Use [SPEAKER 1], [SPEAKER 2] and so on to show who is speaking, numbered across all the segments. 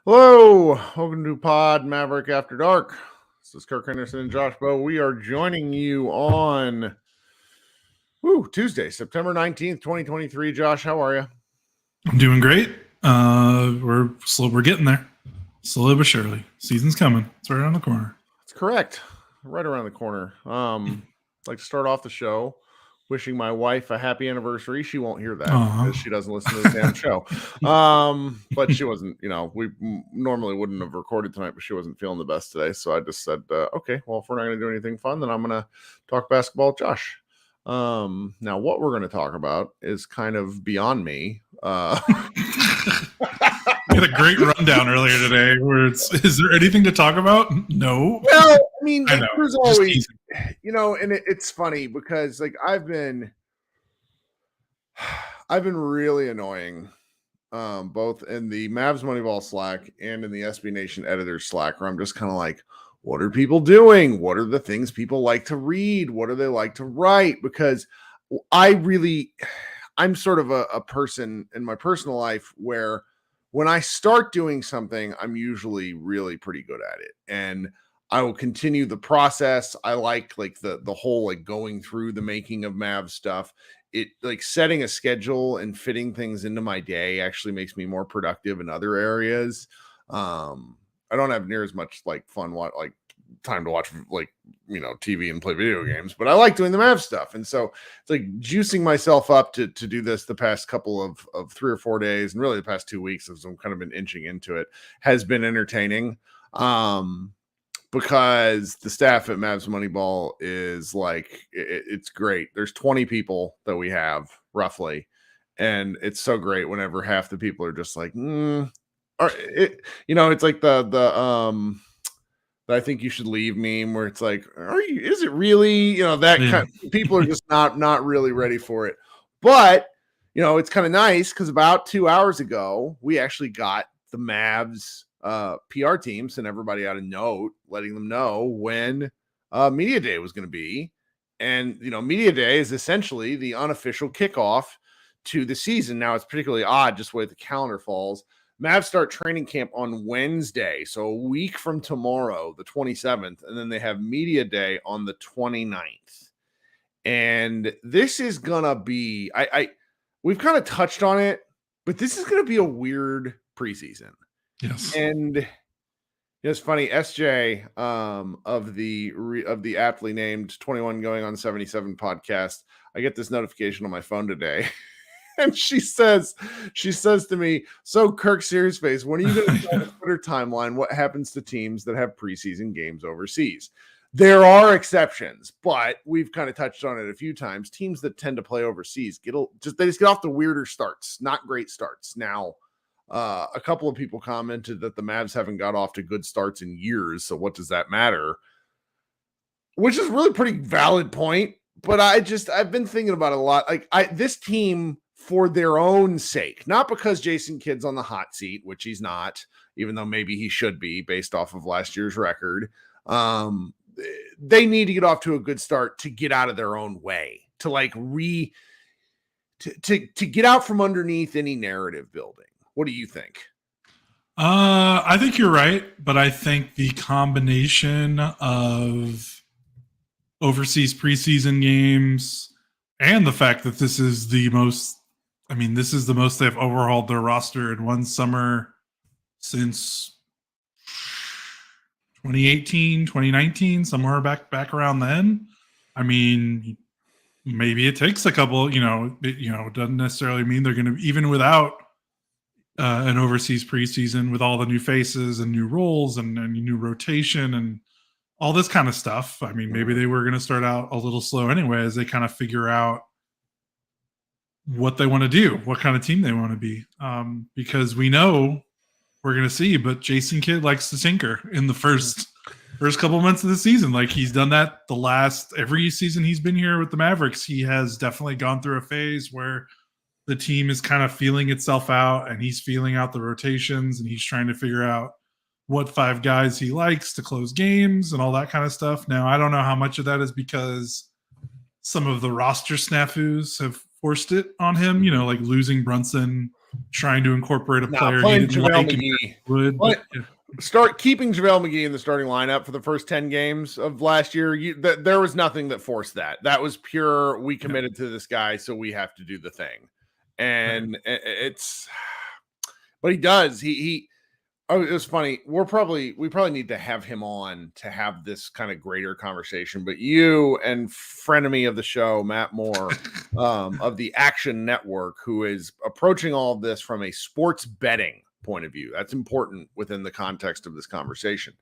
[SPEAKER 1] Hello, welcome to Pod Maverick After Dark. This is Kirk Henderson and Josh Bowe. We are joining you on Tuesday, September 19th, 2023. Josh, how are you?
[SPEAKER 2] I'm doing great. We're getting there. Slowly but surely. Season's coming. It's right around the corner.
[SPEAKER 1] That's correct. Right around the corner. I'd like to start off the show wishing my wife a happy anniversary. She won't hear that because she doesn't listen to the damn show. But she wasn't, we normally wouldn't have recorded tonight, but she wasn't feeling the best today. So I just said, okay, well, if we're not going to do anything fun, then I'm going to talk basketball with Josh. Now what we're going to talk about is kind of beyond me.
[SPEAKER 2] We had a great rundown earlier today where is there anything to talk about? No.
[SPEAKER 1] Well, I mean, there's always, and it's funny because I've been really annoying, both in the Mavs Moneyball Slack and in the SB Nation editors Slack, where I'm just kind of like, what are people doing? What are the things people like to read? What do they like to write? Because I'm sort of a person in my personal life where when I start doing something, I'm usually really pretty good at it. And I will continue the process. I like the whole going through the making of Mavs stuff. It setting a schedule and fitting things into my day actually makes me more productive in other areas. I don't have near as much fun time to watch TV and play video games, but I like doing the Mavs stuff. And so it's juicing myself up to do this the past couple of 3 or 4 days, and really the past 2 weeks as I'm kind of been inching into it, has been entertaining. Because the staff at Mavs Moneyball is it's great. There's 20 people that we have roughly. And it's so great whenever half the people are just it's like the I think you should leave meme where it's is it really, that kind of, people are just not really ready for it. But, it's kind of nice because about 2 hours ago, we actually got the Mavs PR team sent everybody out a note letting them know when Media Day was going to be. And, Media Day is essentially the unofficial kickoff to the season. Now, it's particularly odd just the way the calendar falls. Mavs start training camp on Wednesday, so a week from tomorrow, the 27th, and then they have Media Day on the 29th. And this is going to be, we've kind of touched on it, but this is going to be a weird preseason.
[SPEAKER 2] Yes.
[SPEAKER 1] And it's funny, SJ of the aptly named 21 Going on 77 podcast, I get this notification on my phone today. And she says to me, so Kirk Serious Face, when are you going to tell the Twitter timeline what happens to teams that have preseason games overseas? There are exceptions, but we've kind of touched on it a few times. Teams that tend to play overseas they just get off the weirder starts, not great starts. Now, a couple of people commented that the Mavs haven't got off to good starts in years, so what does that matter? Which is really pretty valid point, but I've been thinking about it a lot. This team, for their own sake, not because Jason Kidd's on the hot seat, which he's not, even though maybe he should be based off of last year's record. They need to get off to a good start to get out of their own way, to to get out from underneath any narrative building. What do you think?
[SPEAKER 2] I think you're right, but I think the combination of overseas preseason games and the fact that this is the most they've overhauled their roster in one summer since 2018, 2019, somewhere back around then. I mean, maybe it takes a couple, it doesn't necessarily mean they're going to, even without an overseas preseason, with all the new faces and new roles and new rotation and all this kind of stuff. I mean, maybe they were going to start out a little slow anyway as they kind of figure out what they want to do, what kind of team they want to be. Because we know we're going to see, but Jason Kidd likes to tinker in the first couple months of the season. Like he's done that every season he's been here with the Mavericks. He has definitely gone through a phase where the team is kind of feeling itself out and he's feeling out the rotations and he's trying to figure out what 5 guys he likes to close games and all that kind of stuff. Now, I don't know how much of that is because some of the roster snafus have forced it on him, like losing Brunson, trying to incorporate a player he didn't like
[SPEAKER 1] would. Start keeping JaVale McGee in the starting lineup for the first 10 games of last year. There was nothing that forced that. That was pure, we committed to this guy, so we have to do the thing. And but he does. It was funny. We probably need to have him on to have this kind of greater conversation. But you and frenemy of the show, Matt Moore, of the Action Network, who is approaching all of this from a sports betting point of view. That's important within the context of this conversation.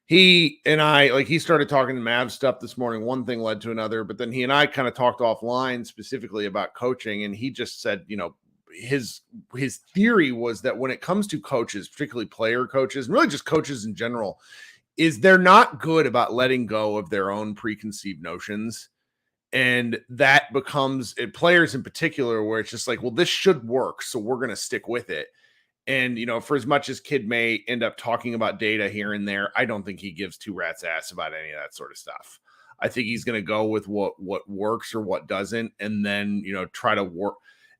[SPEAKER 1] He and I, he started talking to Mavs stuff this morning. One thing led to another, but then he and I kind of talked offline specifically about coaching. And he just said, his theory was that when it comes to coaches, particularly player coaches, and really just coaches in general, is they're not good about letting go of their own preconceived notions. And that becomes players in particular, where it's just like, well, this should work, so we're going to stick with it. And, for as much as Kidd may end up talking about data here and there, I don't think he gives 2 rats ass about any of that sort of stuff. I think he's going to go with what works or what doesn't, and then, try to work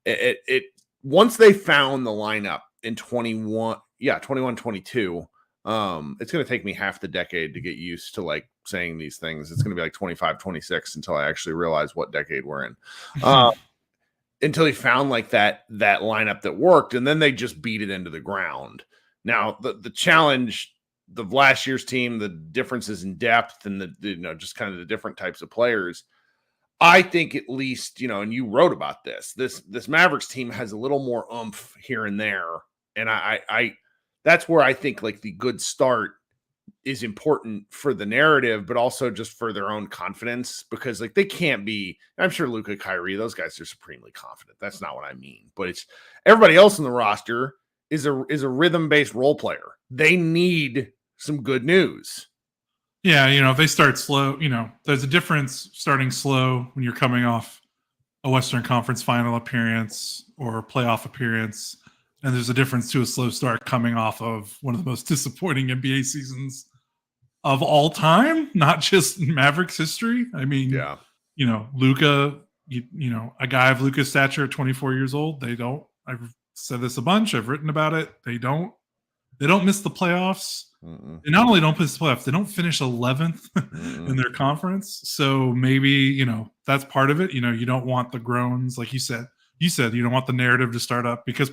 [SPEAKER 1] it. Once they found the lineup in 21, 22, it's going to take me half the decade to get used to saying these things. It's going to be 25, 26 until I actually realize what decade we're in. Until he found that lineup that worked, and then they just beat it into the ground. Now the challenge of last year's team, the differences in depth and the just kind of the different types of players. I think at least, and you wrote about this Mavericks team has a little more oomph here and there. And I that's where I think the good start is important for the narrative, but also just for their own confidence, because they can't be, I'm sure Luka, Kyrie, those guys are supremely confident. That's not what I mean, but it's everybody else in the roster is a rhythm-based role player. They need some good news.
[SPEAKER 2] Yeah. If they start slow, there's a difference starting slow when you're coming off a Western Conference final appearance or playoff appearance. And there's a difference to a slow start coming off of one of the most disappointing NBA seasons of all time, not just Mavericks history. I mean, Luka, a guy of Luka's stature at 24 years old, I've said this a bunch, I've written about it. They don't miss the playoffs. Mm-mm. They not only don't miss the playoffs, they don't finish 11th in their conference. So maybe, that's part of it. You don't want the groans, like you said, you don't want the narrative to start up, because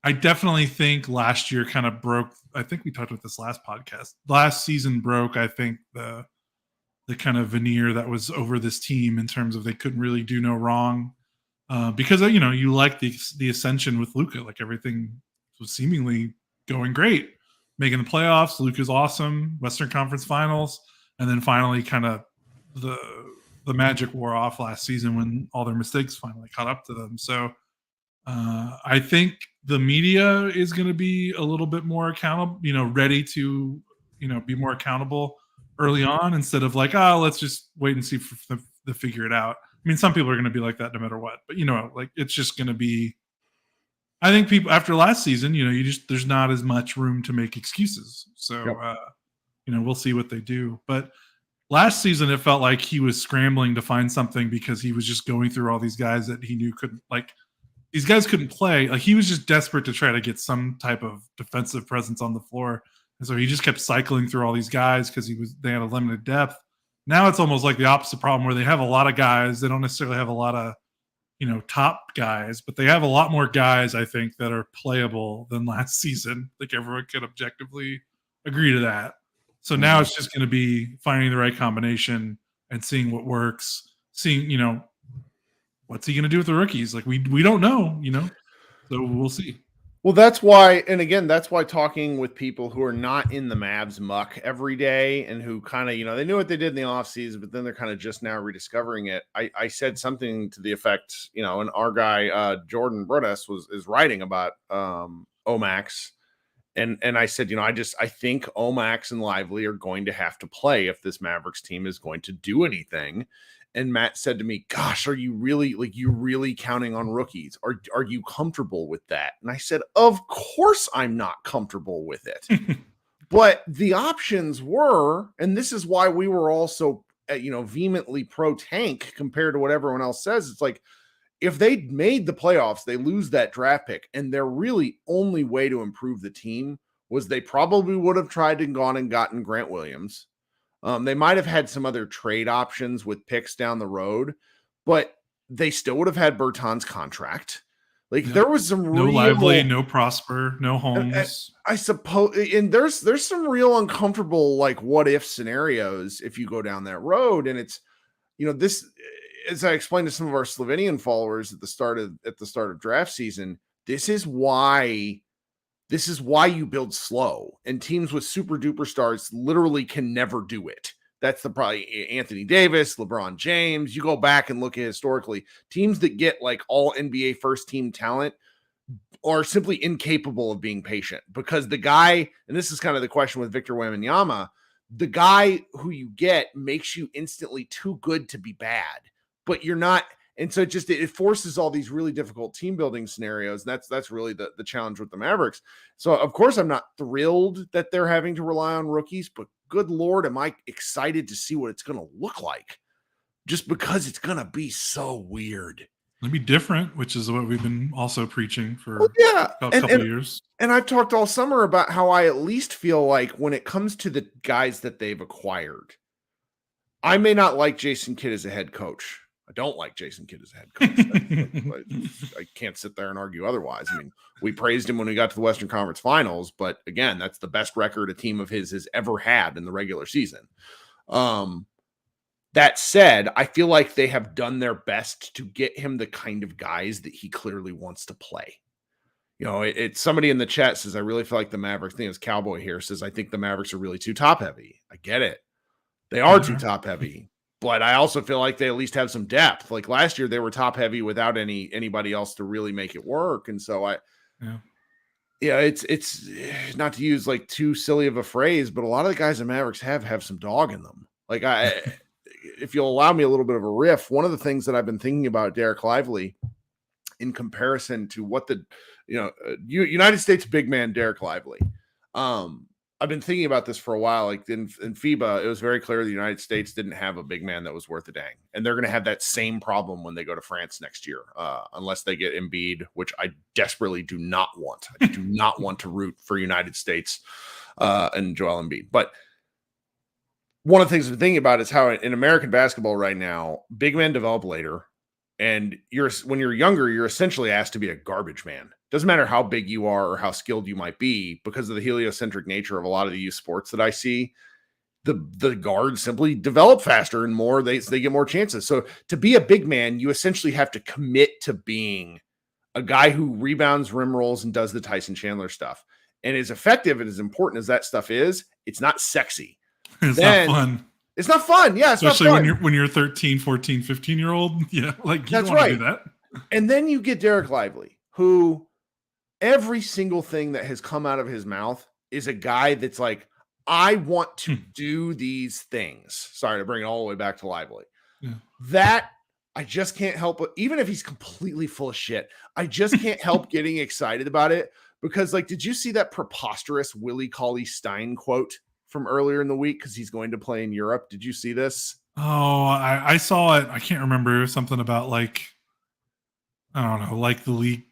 [SPEAKER 2] I definitely think last year kind of broke. I think we talked about this last podcast. Last season broke, I think, the kind of veneer that was over this team in terms of they couldn't really do no wrong. Because, you like the ascension with Luka. Everything was seemingly going great. Making the playoffs, Luka's awesome. Western Conference Finals. And then finally kind of the magic wore off last season when all their mistakes finally caught up to them. So I think the media is going to be a little bit more accountable, ready to, be more accountable early on, instead of let's just wait and see if they figure it out. I mean, some people are going to be like that no matter what, but it's just going to be, I think people after last season, there's not as much room to make excuses. So, we'll see what they do. But last season, it felt like he was scrambling to find something, because he was just going through all these guys that he knew couldn't, these guys couldn't play. He was just desperate to try to get some type of defensive presence on the floor. And so he just kept cycling through all these guys because they had a limited depth. Now it's almost like the opposite problem, where they have a lot of guys. They don't necessarily have a lot of, top guys, but they have a lot more guys, I think, that are playable than last season. Everyone could objectively agree to that. So now it's just going to be finding the right combination and seeing what works, seeing, what's he going to do with the rookies? We don't know, so we'll see.
[SPEAKER 1] Well, that's why, and again, that's why talking with people who are not in the Mavs muck every day and who kind of, they knew what they did in the offseason, but then they're kind of just now rediscovering it. I said something to the effect, and our guy, Jordan Brodas is writing about Omax. And I said, I think Omax and Lively are going to have to play if this Mavericks team is going to do anything. And Matt said to me, gosh, are you really counting on rookies? Are you comfortable with that? And I said, of course I'm not comfortable with it. But the options were, and this is why we were also, vehemently pro tank compared to what everyone else says. It's like, if they made the playoffs, they lose that draft pick. And their really only way to improve the team was they probably would have tried to gone and gotten Grant Williams. They might have had some other trade options with picks down the road, but they still would have had Bertans' contract. There was some
[SPEAKER 2] no Lively, no Prosper, no Holmes.
[SPEAKER 1] I suppose, and there's some real uncomfortable what if scenarios if you go down that road. And it's this, as I explained to some of our Slovenian followers at the start of draft season, this is why you build slow, and teams with super duper stars literally can never do it. That's the probably Anthony Davis, LeBron James. You go back and look at historically, teams that get all NBA first team talent are simply incapable of being patient, because the guy, and this is kind of the question with Victor Wembanyama, the guy who you get makes you instantly too good to be bad, but you're not. And so it forces all these really difficult team building scenarios. And that's really the challenge with the Mavericks. So of course I'm not thrilled that they're having to rely on rookies, but good Lord, am I excited to see what it's going to look like, just because it's going to be so weird.
[SPEAKER 2] It'll be different, which is what we've been also preaching for
[SPEAKER 1] a
[SPEAKER 2] couple of years.
[SPEAKER 1] And I've talked all summer about how I at least feel like when it comes to the guys that they've acquired, I may not like Jason Kidd as a head coach. I don't like Jason Kidd as a head coach. I can't sit there and argue otherwise. I mean, we praised him when we got to the Western Conference Finals, but again, that's the best record a team of his has ever had in the regular season. That said, I feel like they have done their best to get him the kind of guys that he clearly wants to play. It's somebody in the chat says, I really feel like the Mavericks, I think it's Cowboy here, says, I think the Mavericks are really too top heavy. I get it. They are too top heavy. But I also feel like they at least have some depth. Like last year, they were top heavy without anybody else to really make it work. And so it's not to use too silly of a phrase, but a lot of the guys in Mavericks have some dog in them. If you'll allow me a little bit of a riff, one of the things that I've been thinking about Derek Lively in comparison to what the United States big man Derek Lively. I've been thinking about this for a while. In FIBA, it was very clear the United States didn't have a big man that was worth a dang. And they're going to have that same problem when they go to France next year, unless they get Embiid, which I desperately do not want. I do not want to root for United States and Joel Embiid. But one of the things I'm thinking about is how in American basketball right now, big men develop later. And when you're younger, you're essentially asked to be a garbage man. Doesn't matter how big you are or how skilled you might be, because of the heliocentric nature of a lot of the youth sports that I see, the guards simply develop faster and more. They get more chances. So to be a big man, you essentially have to commit to being a guy who rebounds, rim rolls, and does the Tyson Chandler stuff. And as effective and as important as that stuff is, it's not sexy.
[SPEAKER 2] It's not fun.
[SPEAKER 1] It's not fun. Yeah,
[SPEAKER 2] especially when you're 13, 14, 15-year-old. Yeah, you
[SPEAKER 1] that's
[SPEAKER 2] want
[SPEAKER 1] right.
[SPEAKER 2] to do that.
[SPEAKER 1] And then you get Derek Lively, who every single thing that has come out of his mouth is a guy that's like, I want to do these things. Sorry to bring it all the way back to Lively. Yeah. That I just can't help but, even if he's completely full of shit, I just can't help getting excited about it, because did you see that preposterous Willie Cauley-Stein quote from earlier in the week? Because he's going to play in Europe. Did you see this?
[SPEAKER 2] Oh, I saw it. I can't remember. Something about I don't know,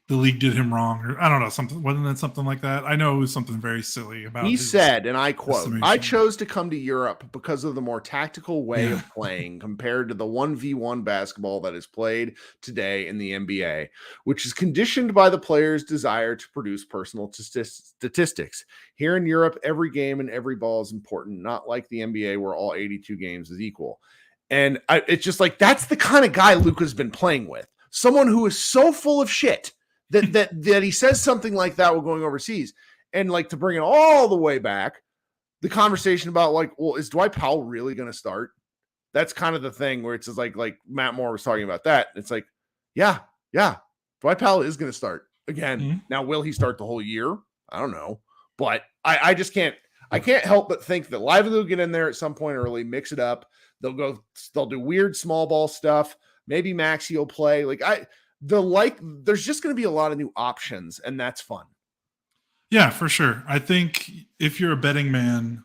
[SPEAKER 2] the league did him wrong, or I don't know, something. Wasn't it something like that? I know it was something very silly about.
[SPEAKER 1] He said, and I quote, "I chose to come to Europe because of the more tactical way of playing compared to the 1v1 basketball that is played today in the NBA, which is conditioned by the player's desire to produce personal statistics. Here in Europe, every game and every ball is important, not like the NBA where all 82 games is equal." And it's just that's the kind of guy Luka's been playing with. Someone who is so full of shit that he says something like that while going overseas. And like to bring it all the way back, the conversation about like, well, is Dwight Powell really going to start? That's kind of the thing where it's just like Matt Moore was talking about that. It's like, yeah, Dwight Powell is going to start again. Mm-hmm. Now, will he start the whole year? I don't know, but I just can't. I can't help but think that Lively will get in there at some point early, mix it up. They'll do weird small ball stuff. Maybe Maxey will play. There's just going to be a lot of new options, and that's fun.
[SPEAKER 2] Yeah, for sure. I think if you're a betting man,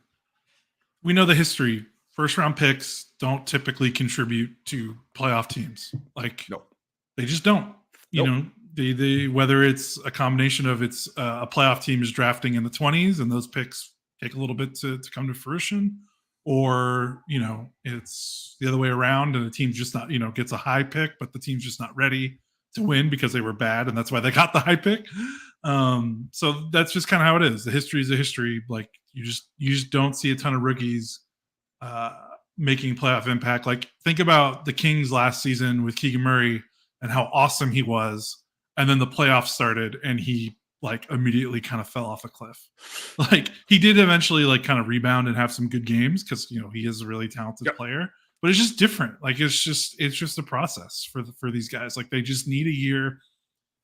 [SPEAKER 2] we know the history. First round picks don't typically contribute to playoff teams. They just don't. You know, they whether it's a combination of it's a playoff team is drafting in the 20s and those picks take a little bit to come to fruition, or, you know, it's the other way around and the team's just not, you know, gets a high pick, but the team's just not ready to win because they were bad and that's why they got the high pick. So that's just kind of how it is. The history is a history. Like you just don't see a ton of rookies making playoff impact. Like think about the Kings last season with Keegan Murray and how awesome he was. And then the playoffs started and he like immediately kind of fell off a cliff. Like he did eventually like kind of rebound and have some good games because, you know, he is a really talented player, but it's just different. Like it's just a process for these guys. Like they just need a year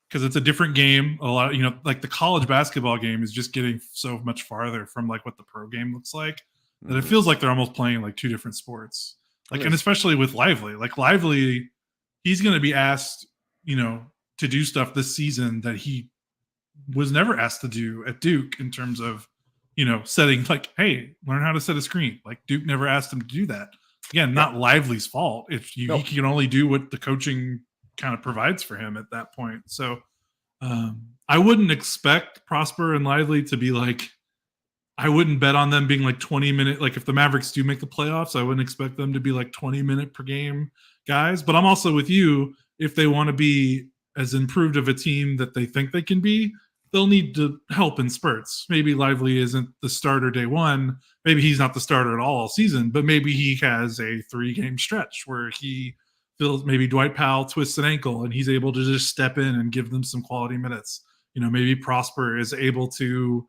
[SPEAKER 2] because it's a different game. A lot, you know, like the college basketball game is just getting so much farther from like what the pro game looks like that it feels like they're almost playing like two different sports. Like, and especially with Lively, like Lively, he's going to be asked, you know, to do stuff this season that he was never asked to do at Duke in terms of, you know, setting like, hey, learn how to set a screen. Like Duke never asked him to do that. Again, not Lively's fault. If he can only do what the coaching kind of provides for him at that point. So I wouldn't expect Prosper and Lively to be like, I wouldn't bet on them being like 20-minute. Like if the Mavericks do make the playoffs, I wouldn't expect them to be like 20-minute per game guys. But I'm also with you. If they want to be as improved of a team that they think they can be, they'll need to help in spurts. Maybe Lively isn't the starter day one. Maybe he's not the starter at all season, but maybe he has a 3-game stretch where he feels maybe Dwight Powell twists an ankle and he's able to just step in and give them some quality minutes. You know, maybe Prosper is able to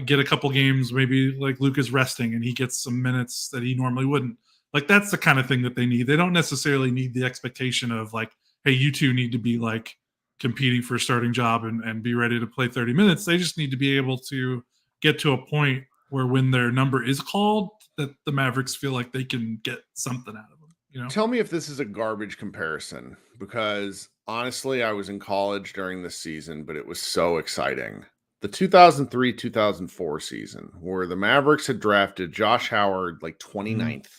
[SPEAKER 2] get a couple games, maybe like Luke is resting and he gets some minutes that he normally wouldn't. Like that's the kind of thing that they need. They don't necessarily need the expectation of like, hey, you two need to be like competing for a starting job and be ready to play 30 minutes. They just need to be able to get to a point where when their number is called, that the Mavericks feel like they can get something out of them. You know?
[SPEAKER 1] Tell me if this is a garbage comparison, because honestly, I was in college during this season, but it was so exciting. The 2003-2004 season where the Mavericks had drafted Josh Howard like 29th,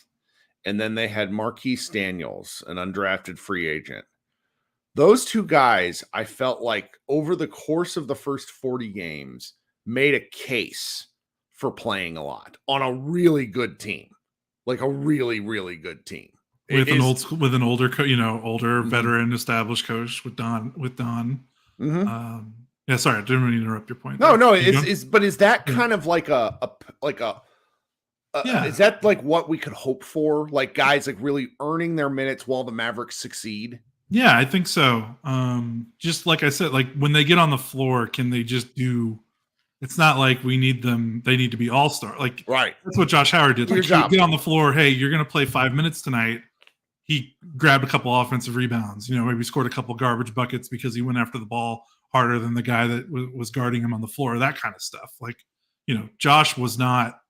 [SPEAKER 1] and then they had Markieff Daniels, an undrafted free agent. Those two guys, I felt like over the course of the first 40 games, made a case for playing a lot on a really good team, like a really, really good team.
[SPEAKER 2] With an older veteran established coach with Don.
[SPEAKER 1] Mm-hmm.
[SPEAKER 2] Yeah, sorry, I didn't really interrupt your point.
[SPEAKER 1] No, but is that kind of like is that like what we could hope for? Like guys like really earning their minutes while the Mavericks succeed?
[SPEAKER 2] Yeah, I think so. Just like I said, like when they get on the floor, can they just do? It's not like we need them. They need to be all-star. Like that's what Josh Howard did. Like get on the floor. Hey, you're going to play 5 minutes tonight. He grabbed a couple offensive rebounds. You know, maybe scored a couple garbage buckets because he went after the ball harder than the guy that was guarding him on the floor. That kind of stuff. Like, you know, Josh was not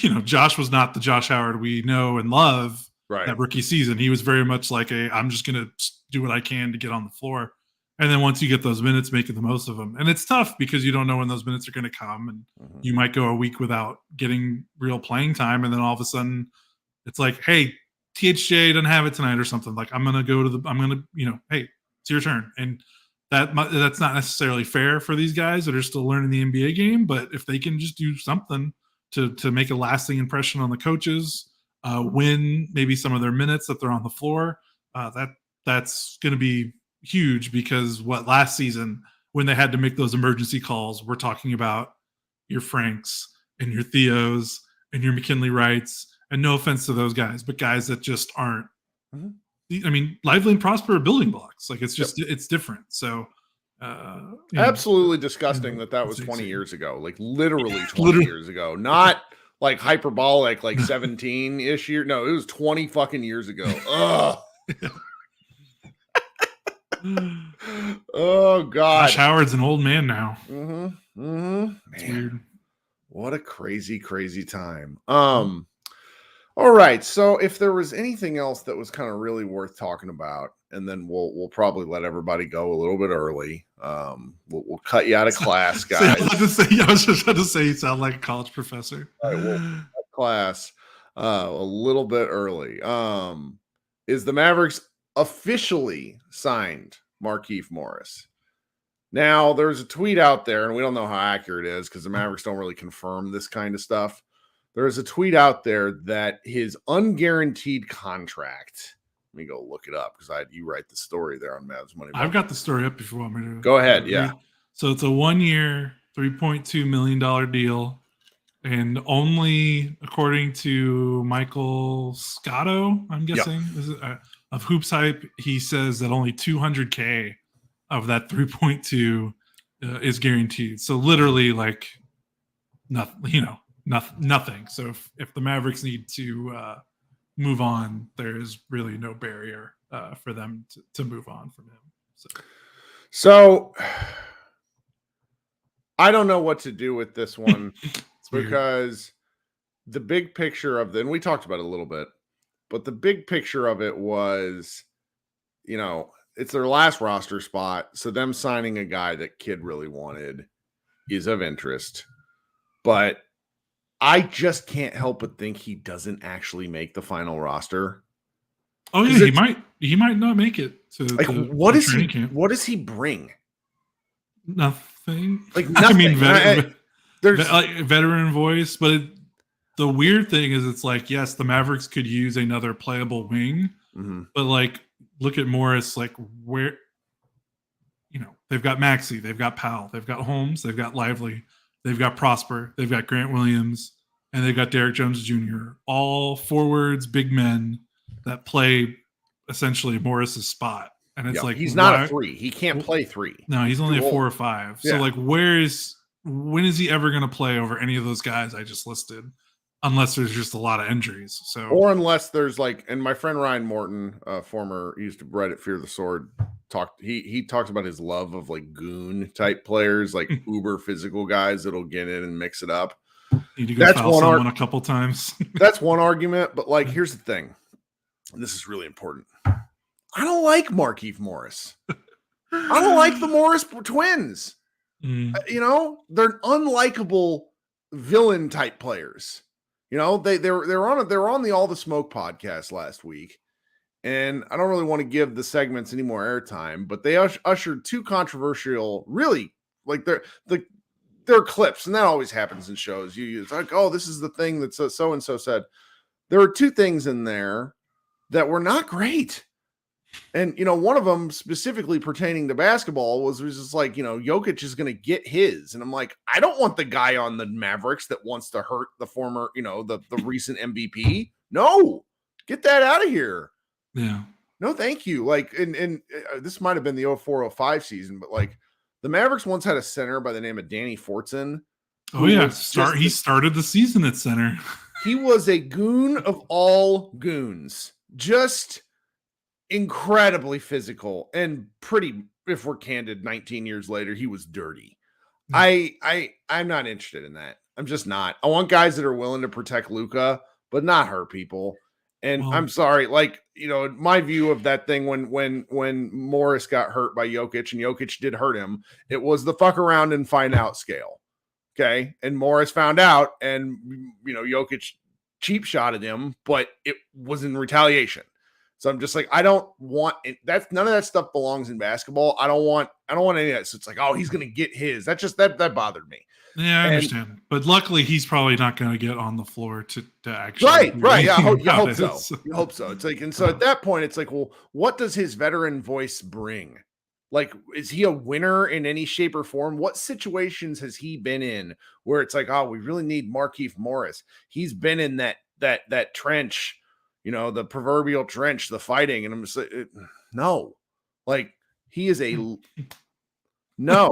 [SPEAKER 2] the Josh Howard we know and love. That rookie season. He was very much like I'm just going to do what I can to get on the floor. And then once you get those minutes, making the most of them. And it's tough because you don't know when those minutes are going to come. And you might go a week without getting real playing time. And then all of a sudden it's like, hey, THJ doesn't have it tonight or something. Like I'm going to, hey, it's your turn. And that's not necessarily fair for these guys that are still learning the NBA game. But if they can just do something to make a lasting impression on the coaches, win maybe some of their minutes that they're on the floor, that's going to be huge. Because last season when they had to make those emergency calls, we're talking about your Franks and your Theos and your McKinley Wrights, and no offense to those guys, but guys that just aren't. I mean, Lively and Prosper are building blocks. Like it's just it's different. So
[SPEAKER 1] Absolutely disgusting that was 20 years ago, like literally 20 years ago, not like hyperbolic, like 17-ish year. No, it was 20 fucking years ago. Ugh. Oh God.
[SPEAKER 2] Josh Howard's an old man now.
[SPEAKER 1] It's
[SPEAKER 2] weird.
[SPEAKER 1] What a crazy, crazy time. All right. So if there was anything else that was kind of really worth talking about, and then we'll probably let everybody go a little bit early. We'll cut you out of class, guys.
[SPEAKER 2] I was just about to say you sound like a college professor.
[SPEAKER 1] All right, we'll cut class a little bit early. Is the Mavericks officially signed Markieff Morris? Now, there's a tweet out there, and we don't know how accurate it is because the Mavericks don't really confirm this kind of stuff. There's a tweet out there that his unguaranteed contract, let me go look it up because you write the story there on Mavs Moneyball.
[SPEAKER 2] I've got the story up if you want me to.
[SPEAKER 1] Go ahead, yeah.
[SPEAKER 2] So it's a 1-year, $3.2 million deal. And only according to Michael Scotto, I'm guessing, is it, of Hoops Hype, he says that only $200K of that 3.2 is guaranteed. So literally like nothing, nothing. So if the Mavericks need to move on, there is really no barrier for them to move on from him.
[SPEAKER 1] So I don't know what to do with this one because the big picture of and we talked about it a little bit, but the big picture of it was, it's their last roster spot. So them signing a guy that Kid really wanted is of interest, but I just can't help but think he doesn't actually make the final roster.
[SPEAKER 2] Oh yeah, he might not make it to
[SPEAKER 1] what does he bring?
[SPEAKER 2] Nothing.
[SPEAKER 1] Like nothing.
[SPEAKER 2] I mean, there's veteran voice, but the weird thing is it's like, yes, the Mavericks could use another playable wing, but like look at Morris, like where they've got Maxey, they've got Powell, they've got Holmes, they've got Lively, they've got Prosper, they've got Grant Williams, and they've got Derek Jones Jr. All forwards, big men that play essentially Morris's spot. And it's like
[SPEAKER 1] he's not a 3. He can't play 3.
[SPEAKER 2] No, he's only a 4 or 5. So like when is he ever going to play over any of those guys I just listed? Unless there's just a lot of injuries. So
[SPEAKER 1] or unless there's and my friend Ryan Morton, former used to Reddit Fear the Sword, he talks about his love of like goon type players, like uber physical guys that'll get in and mix it up.
[SPEAKER 2] Need to go foul someone a couple times.
[SPEAKER 1] That's one argument, but like here's the thing, and this is really important. I don't like Markieff Morris. I don't like the Morris twins. They're unlikable villain type players. They're on the All the Smoke podcast last week, and I don't really want to give the segments any more airtime, but they ushered 2 controversial, really like they're clips, and that always happens in shows. It's like, oh, this is the thing that so and so said. There were 2 things in there that were not great. And, one of them specifically pertaining to basketball was just like, Jokic is going to get his. And I'm like, I don't want the guy on the Mavericks that wants to hurt the former, the recent MVP. No, get that out of here.
[SPEAKER 2] Yeah.
[SPEAKER 1] No, thank you. Like, and this might have been the 04-05 season, but like the Mavericks once had a center by the name of Danny Fortson.
[SPEAKER 2] Oh yeah. He started the season at center.
[SPEAKER 1] He was a goon of all goons. Just incredibly physical and pretty, if we're candid, 19 years later, he was dirty. I'm not interested in that. I'm just not. I want guys that are willing to protect Luka, but not hurt people. And I'm sorry, like, my view of that thing when Morris got hurt by Jokic and Jokic did hurt him, it was the fuck around and find out scale. Okay. And Morris found out and, Jokic cheap shotted him, but it was in retaliation. So I'm just like, I don't want it. None of that stuff belongs in basketball. I don't want any of that. So it's like, oh, he's going to get his. That bothered me.
[SPEAKER 2] Yeah, I understand. But luckily he's probably not going to get on the floor to actually.
[SPEAKER 1] Right. Yeah. You hope so. You hope so. It's like, and so at that point it's like, well, what does his veteran voice bring? Like, is he a winner in any shape or form? What situations has he been in where it's like, oh, we really need Markieff Morris? He's been in that trench, the proverbial trench, the fighting. And I'm just like, no, like he is No.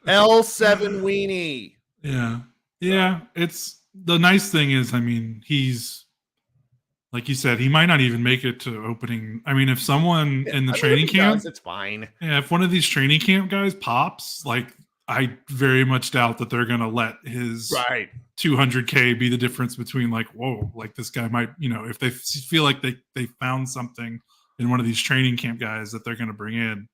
[SPEAKER 1] L7 weenie.
[SPEAKER 2] Yeah. Yeah. It's the nice thing is, I mean, he's like you said, he might not even make it to opening. I mean, if someone in the training camp,
[SPEAKER 1] it's fine.
[SPEAKER 2] Yeah, if one of these training camp guys pops, like I very much doubt that they're gonna let his 200K be the difference between like, whoa, like this guy might, if they feel like they found something in one of these training camp guys that they're gonna bring in,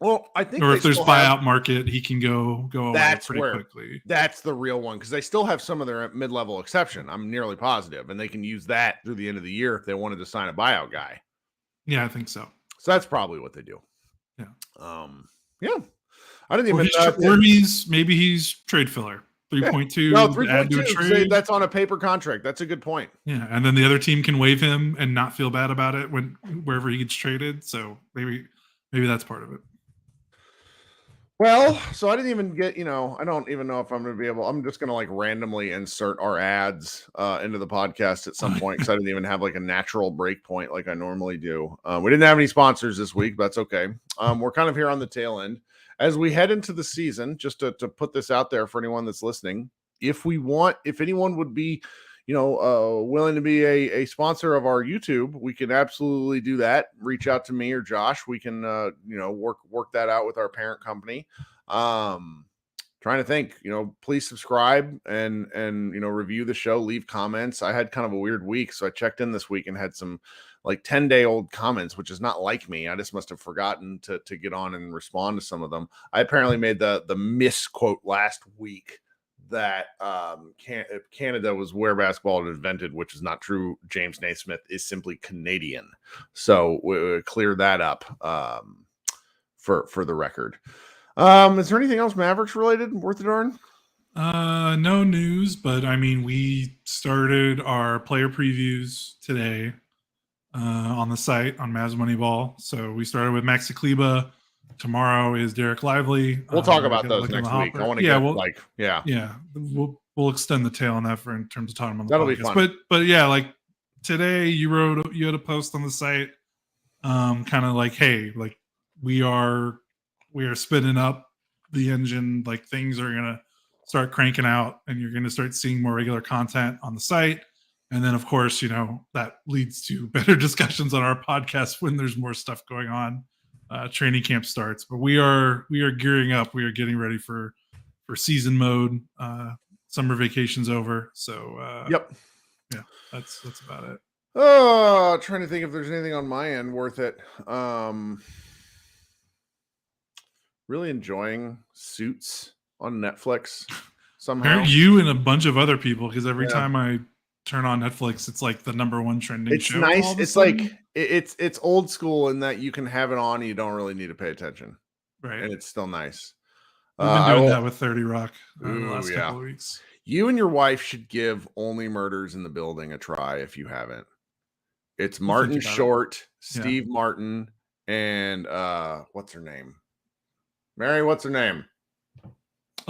[SPEAKER 1] well, I think,
[SPEAKER 2] or if there's buyout market, he can go away pretty quickly.
[SPEAKER 1] That's the real one, because they still have some of their mid-level exception. I'm nearly positive, and they can use that through the end of the year if they wanted to sign a buyout guy.
[SPEAKER 2] Yeah, I think so.
[SPEAKER 1] So that's probably what they do.
[SPEAKER 2] Yeah.
[SPEAKER 1] Yeah. I didn't even.
[SPEAKER 2] Or maybe he's trade filler. 3.2.
[SPEAKER 1] No, 3.2. That's on a paper contract. That's a good point.
[SPEAKER 2] Yeah, and then the other team can waive him and not feel bad about it wherever he gets traded. So maybe that's part of it.
[SPEAKER 1] Well, so I didn't even get, I don't even know if I'm going to be able, I'm just going to like randomly insert our ads into the podcast at some point, because I didn't even have like a natural break point like I normally do. We didn't have any sponsors this week, but that's okay. We're kind of here on the tail end. As we head into the season, just to put this out there for anyone that's listening, if anyone would be, willing to be a sponsor of our YouTube, we can absolutely do that. Reach out to me or Josh. We can, work that out with our parent company. Trying to think, please subscribe and review the show, leave comments. I had kind of a weird week, so I checked in this week and had some like 10-day-old comments, which is not like me. I just must have forgotten to get on and respond to some of them. I apparently made the misquote last week that Canada was where basketball was invented, which is not true. James Naismith is simply Canadian. So we'll clear that up for the record. Is there anything else Mavericks related worth a darn?
[SPEAKER 2] No news, but I mean, we started our player previews today on the site on Mavs Moneyball. So we started with Maxi Kleba. Tomorrow is Derek Lively.
[SPEAKER 1] We'll talk about those next week. I want to
[SPEAKER 2] we'll extend the tail on that in terms of talking about the
[SPEAKER 1] That'll
[SPEAKER 2] podcast.
[SPEAKER 1] Be fun.
[SPEAKER 2] But yeah, like today you had a post on the site, kind of like, hey, like we are spinning up the engine, like things are gonna start cranking out, and you're gonna start seeing more regular content on the site. And then, of course, that leads to better discussions on our podcast when there's more stuff going on. Training camp starts, but we are gearing up. We are getting ready for season mode. Summer vacation's over, so
[SPEAKER 1] yep,
[SPEAKER 2] yeah, that's about it.
[SPEAKER 1] Oh, trying to think if there's anything on my end worth it. Really enjoying Suits on Netflix somehow.
[SPEAKER 2] You and a bunch of other people, because every time I turn on Netflix, it's like the number one trending show.
[SPEAKER 1] It's nice. It's like it's old school in that you can have it on and you don't really need to pay attention.
[SPEAKER 2] Right.
[SPEAKER 1] And it's still nice.
[SPEAKER 2] We've been doing that with 30 Rock the last couple of weeks.
[SPEAKER 1] You and your wife should give Only Murders in the Building a try if you haven't. It's Martin Short, Steve Martin, and what's her name? Mary, what's her name?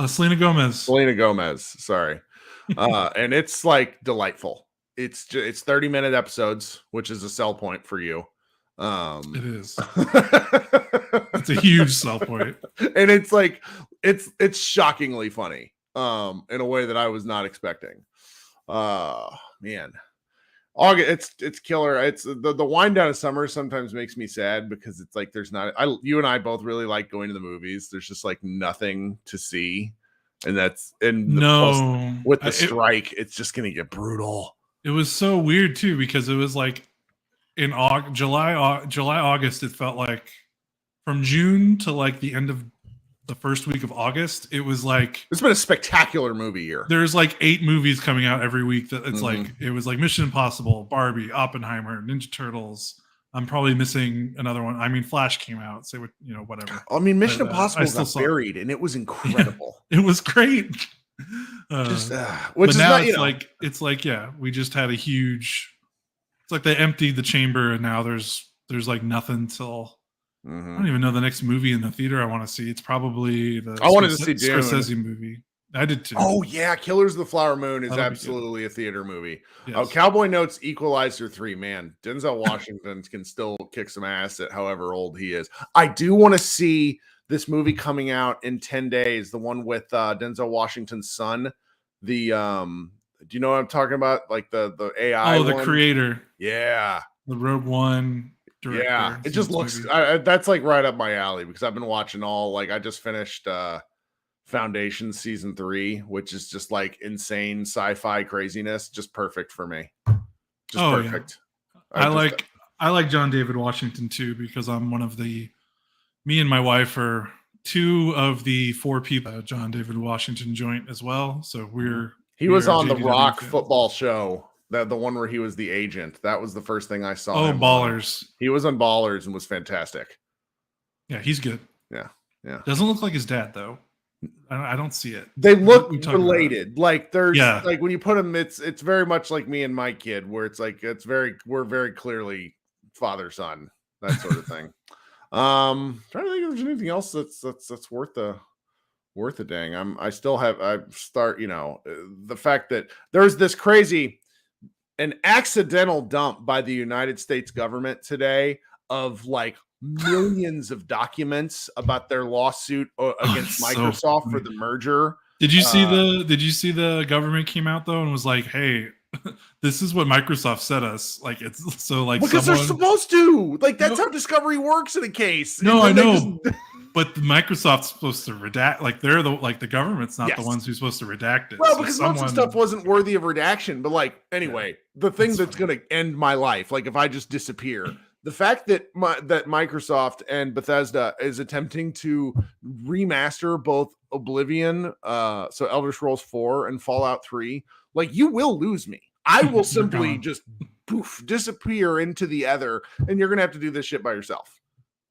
[SPEAKER 2] Selena Gomez.
[SPEAKER 1] Sorry. And it's like delightful. It's 30-minute episodes, which is a sell point for you.
[SPEAKER 2] It is. It's a huge sell point.
[SPEAKER 1] And it's like it's shockingly funny in a way that I was not expecting. Man. August, it's killer. It's the wind down of summer sometimes makes me sad, because it's like there's not you and I both really like going to the movies. There's just like nothing to see. And with the strike, it's just gonna get brutal.
[SPEAKER 2] It was so weird too, because it was like in July, August, it felt like from June to like the end of the first week of August, it was like
[SPEAKER 1] it's been a spectacular movie year.
[SPEAKER 2] There's like 8 movies coming out every week. That it's like it was like Mission Impossible, Barbie, Oppenheimer, Ninja Turtles. I'm probably missing another one. I mean, Flash came out, so whatever.
[SPEAKER 1] I mean, Mission Impossible got buried, and it was incredible.
[SPEAKER 2] It was great.
[SPEAKER 1] Which is
[SPEAKER 2] now
[SPEAKER 1] not,
[SPEAKER 2] it's like we just had a huge. It's like they emptied the chamber, and now there's like nothing till. I don't even know the next movie in the theater I want to see. It's probably
[SPEAKER 1] I wanted to see
[SPEAKER 2] Scorsese movie. I did too.
[SPEAKER 1] Oh yeah, Killers of the Flower Moon is absolutely a theater movie. Yes. Oh, Cowboy Notes Equalizer 3, man. Denzel Washington can still kick some ass at however old he is. I do want to see this movie coming out in 10 days, the one with Denzel Washington's son. The do you know what I'm talking about? Like the AI
[SPEAKER 2] the
[SPEAKER 1] one?
[SPEAKER 2] creator.
[SPEAKER 1] Yeah.
[SPEAKER 2] The Rogue One director.
[SPEAKER 1] Yeah. It just looks that's like right up my alley because I've been watching I just finished Foundation season 3, which is just like insane sci-fi craziness, just perfect for me. Just perfect.
[SPEAKER 2] Yeah. I like John David Washington too because I'm one of me and my wife are 2 of the 4 people at John David Washington joint as well. So
[SPEAKER 1] he was on the Rock football show, the one where he was the agent. That was the first thing I saw.
[SPEAKER 2] Ballers.
[SPEAKER 1] He was on Ballers and was fantastic.
[SPEAKER 2] Yeah, he's good.
[SPEAKER 1] Yeah.
[SPEAKER 2] Doesn't look like his dad though. I don't see it.
[SPEAKER 1] They look related. Like there's like when you put them, it's very much like me and my kid, where it's like we're very clearly father son, that sort of thing. Trying to think if there's anything else that's worth a dang. The fact that there's this an accidental dump by the United States government today of like millions of documents about their lawsuit against Microsoft for the merger.
[SPEAKER 2] Did you see the government came out though and was like, hey, this is what Microsoft said us. Like it's so like
[SPEAKER 1] because they're supposed to. Like that's how discovery works in a case.
[SPEAKER 2] No, I know. But Microsoft's supposed to redact, like they're the government's not the ones who's supposed to redact it.
[SPEAKER 1] Well, so because lots of stuff wasn't worthy of redaction. But like anyway, the thing that's going to end my life, like if I just disappear, the fact that that Microsoft and Bethesda is attempting to remaster both Oblivion, so Elder Scrolls 4 and Fallout 3, like you will lose me. I will simply just disappear into the ether, and you're going to have to do this shit by yourself.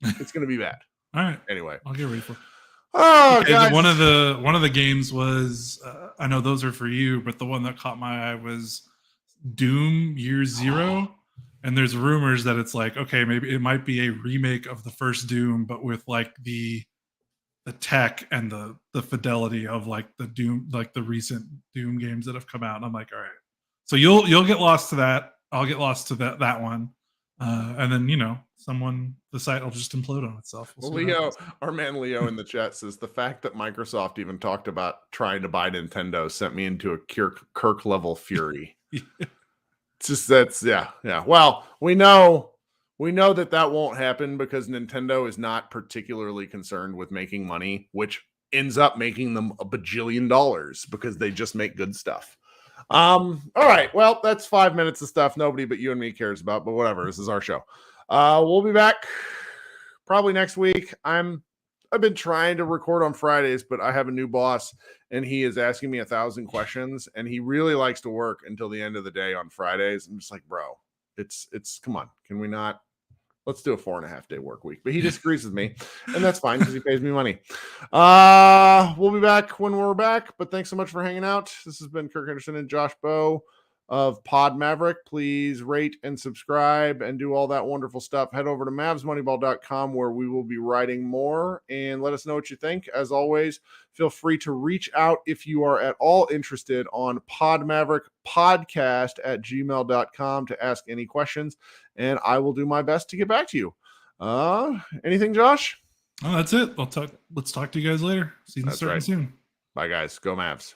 [SPEAKER 1] It's going to be bad.
[SPEAKER 2] All right.
[SPEAKER 1] Anyway,
[SPEAKER 2] I'll get ready for it.
[SPEAKER 1] Oh, guys.
[SPEAKER 2] One of the games was I know those are for you, but the one that caught my eye was Doom Year Zero. And there's rumors that it's like, okay, maybe it might be a remake of the first Doom, but with like the tech and the fidelity of like the Doom, like the recent Doom games that have come out. And I'm like, all right. So you'll get lost to that. I'll get lost to that one. And then, the site will just implode on itself.
[SPEAKER 1] Leo, our man Leo in the chat says the fact that Microsoft even talked about trying to buy Nintendo sent me into a Kirk level fury. It's just yeah. Well, we know that won't happen because Nintendo is not particularly concerned with making money, which ends up making them $1 bajillion because they just make good stuff. All right. Well, that's 5 minutes of stuff nobody but you and me cares about, but whatever. This is our show. We'll be back probably next week. I've been trying to record on Fridays, but I have a new boss and he is asking me 1,000 questions and he really likes to work until the end of the day on Fridays. I'm just like, bro, it's come on. Can we not? Let's do a 4.5-day work week. But he disagrees with me, and that's fine because he pays me money. We'll be back when we're back, but thanks so much for hanging out. This has been Kirk Henderson and Josh Bowe of Pod Maverick. Please rate and subscribe and do all that wonderful stuff. Head over to mavsmoneyball.com where we will be writing more and let us know what you think. As always, feel free to reach out if you are at all interested on Pod Maverick podcast at gmail.com to ask any questions, and I will do my best to get back to you. Anything, Josh?
[SPEAKER 2] Oh, that's it. Let's talk to you guys later. Season's starting soon.
[SPEAKER 1] Bye, guys. Go Mavs.